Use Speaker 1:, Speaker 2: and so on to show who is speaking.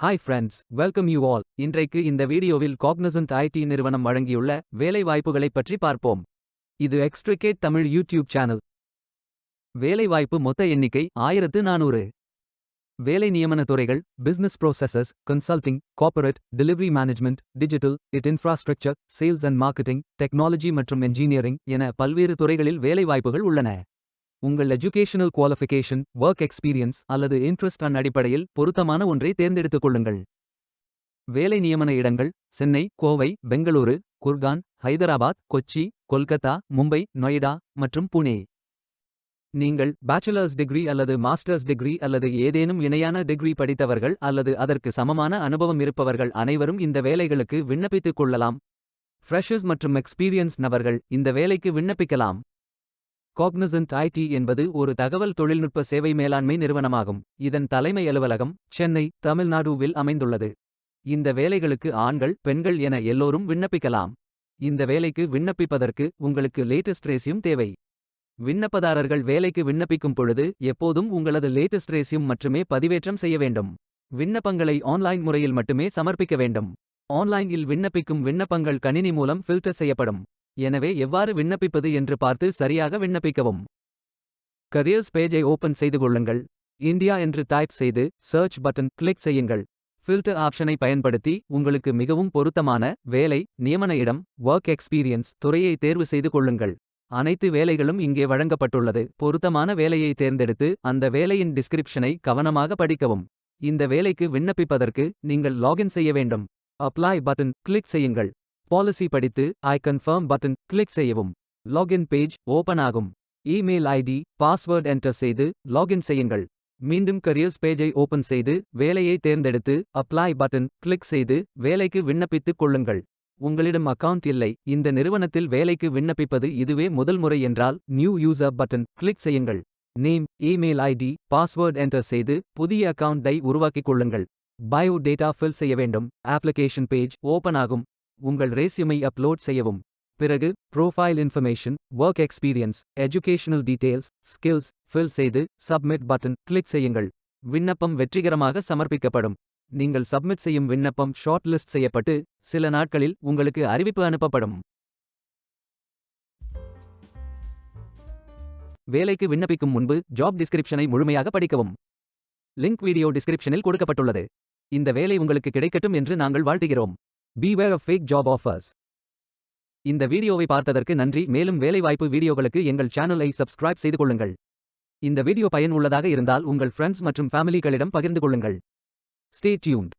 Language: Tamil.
Speaker 1: Hi friends, welcome you all. இன்றைக்கு இந்த வீடியோவில் காக்னிசன்ட் ஐடி நிறுவனம் வழங்கியுள்ள வேலைவாய்ப்புகளைப் பற்றி பார்ப்போம். இது எக்ஸ்ட்ரிகேட் தமிழ் யூடியூப் சேனல். வேலைவாய்ப்பு மொத்த எண்ணிக்கை 1400. வேலை நியமன துறைகள்: business processes, consulting, corporate, delivery management, digital, infrastructure, sales and marketing, technology மற்றும் என்ஜினியரிங் என பல்வேறு துறைகளில் வேலைவாய்ப்புகள் உள்ளன. உங்கள் எஜுகேஷனல் குவாலிஃபிகேஷன், ஒர்க் எக்ஸ்பீரியன்ஸ் அல்லது இன்ட்ரெஸ்ட் அடிப்படையில் பொருத்தமான ஒன்றை தேர்ந்தெடுத்துக் கொள்ளுங்கள். வேலை நியமன இடங்கள்: சென்னை, கோவை, பெங்களூரு, குர்கான், ஹைதராபாத், கொச்சி, கொல்கத்தா, மும்பை, நொய்டா மற்றும் புனே. நீங்கள் பேச்சுலர்ஸ் டிகிரி அல்லது மாஸ்டர்ஸ் டிகிரி அல்லது ஏதேனும் இணையான டிகிரி படித்தவர்கள் அல்லது அதற்கு சமமான அனுபவம் இருப்பவர்கள் அனைவரும் இந்த வேலைகளுக்கு விண்ணப்பித்துக் கொள்ளலாம். ஃப்ரெஷர்ஸ் மற்றும் எக்ஸ்பீரியன்ஸ் நபர்கள் இந்த வேலைக்கு விண்ணப்பிக்கலாம். காக்னிசன்ட் ஐடி என்பது ஒரு தகவல் தொழில்நுட்ப சேவை மேலாண்மை நிறுவனமாகும். இதன் தலைமை அலுவலகம் சென்னை, தமிழ்நாடுவில் அமைந்துள்ளது. இந்த வேலைகளுக்கு ஆண்கள், பெண்கள் என எல்லோரும் விண்ணப்பிக்கலாம். இந்த வேலைக்கு விண்ணப்பிப்பதற்கு உங்களுக்கு லேட்டஸ்ட் ரெஸ்யூம் தேவை. விண்ணப்பதாரர்கள் வேலைக்கு விண்ணப்பிக்கும் பொழுது எப்போதும் உங்களது லேட்டஸ்ட் ரெஸ்யூம் மட்டுமே பதிவேற்றம் செய்ய வேண்டும். விண்ணப்பங்களை ஆன்லைன் முறையில் மட்டுமே சமர்ப்பிக்க வேண்டும். ஆன்லைனில் விண்ணப்பிக்கும் விண்ணப்பங்கள் கணினி மூலம் ஃபில்டர் செய்யப்படும். எனவே எவ்வாறு விண்ணப்பிப்பது என்று பார்த்து சரியாக விண்ணப்பிக்கவும். கரியர்ஸ் பேஜை ஓபன் செய்து கொள்ளுங்கள். இந்தியா என்று டைப் செய்து சர்ச் பட்டன் கிளிக் செய்யுங்கள். ஃபில்டர் ஆப்ஷனை பயன்படுத்தி உங்களுக்கு மிகவும் பொருத்தமான வேலை, நியமன இடம், ஒர்க் எக்ஸ்பீரியன்ஸ் துறையை தேர்வு செய்து கொள்ளுங்கள். அனைத்து வேலைகளும் இங்கே வழங்கப்பட்டுள்ளது. பொருத்தமான வேலையை தேர்ந்தெடுத்து அந்த வேலையின் டிஸ்கிரிப்ஷனை கவனமாக படிக்கவும். இந்த வேலைக்கு விண்ணப்பிப்பதற்கு நீங்கள் லாகின் செய்ய வேண்டும். அப்ளை பட்டன் கிளிக் செய்யுங்கள். பாலிசி படித்து ஐ கன்ஃபர்ம் பட்டன் கிளிக் செய்யவும். லாகின் பேஜ் ஓபன் ஆகும். இமெயில் ஐடி, பாஸ்வேர்ட் என்டர் செய்து லாகின் செய்யுங்கள். மீண்டும் கரியர்ஸ் பேஜை ஓபன் செய்து வேலையை தேர்ந்தெடுத்து அப்ளை பட்டன் கிளிக் செய்து வேலைக்கு விண்ணப்பித்துக் கொள்ளுங்கள். உங்களிடம் அக்கவுண்ட் இல்லை, இந்த நிறுவனத்தில் வேலைக்கு விண்ணப்பிப்பது இதுவே முதல் முறை என்றால் நியூ யூசர் பட்டன் கிளிக் செய்யுங்கள். Name, email ID, password enter செய்து புதிய அக்கவுண்டை உருவாக்கிக் கொள்ளுங்கள். பயோ டேட்டா ஃபில் செய்ய வேண்டும். அப்ளிகேஷன் பேஜ் ஓபன் ஆகும். உங்கள் ரெஸ்யூமை அப்லோட் செய்யவும். பிறகு profile information, work experience, educational details, skills fill செய்து சப்மிட் பட்டன் கிளிக் செய்யுங்கள். விண்ணப்பம் வெற்றிகரமாக சமர்ப்பிக்கப்படும். நீங்கள் சப்மிட் செய்யும் விண்ணப்பம் ஷார்ட் லிஸ்ட் செய்யப்பட்டு சில நாட்களில் உங்களுக்கு அறிவிப்பு அனுப்பப்படும். வேலைக்கு விண்ணப்பிக்கும் முன்பு ஜாப் டிஸ்கிரிப்ஷனை முழுமையாக படிக்கவும். லிங்க் வீடியோ டிஸ்கிரிப்ஷனில் கொடுக்கப்பட்டுள்ளது. இந்த வேலை உங்களுக்கு கிடைக்கட்டும் என்று நாங்கள் வாழ்த்துகிறோம். Beware of fake job offers. இந்த வீடியோவை பார்த்ததற்கு நன்றி. மேலும் வேலைவாய்ப்பு வீடியோகளுக்கு எங்கள் சேனலை சப்ஸ்கிரைப் செய்து கொள்ளுங்கள். இந்த வீடியோ பயனுள்ளதாக இருந்தால் உங்கள் ஃப்ரெண்ட்ஸ் மற்றும் ஃபேமிலிகளிடம் பகிர்ந்து கொள்ளுங்கள். Stay tuned.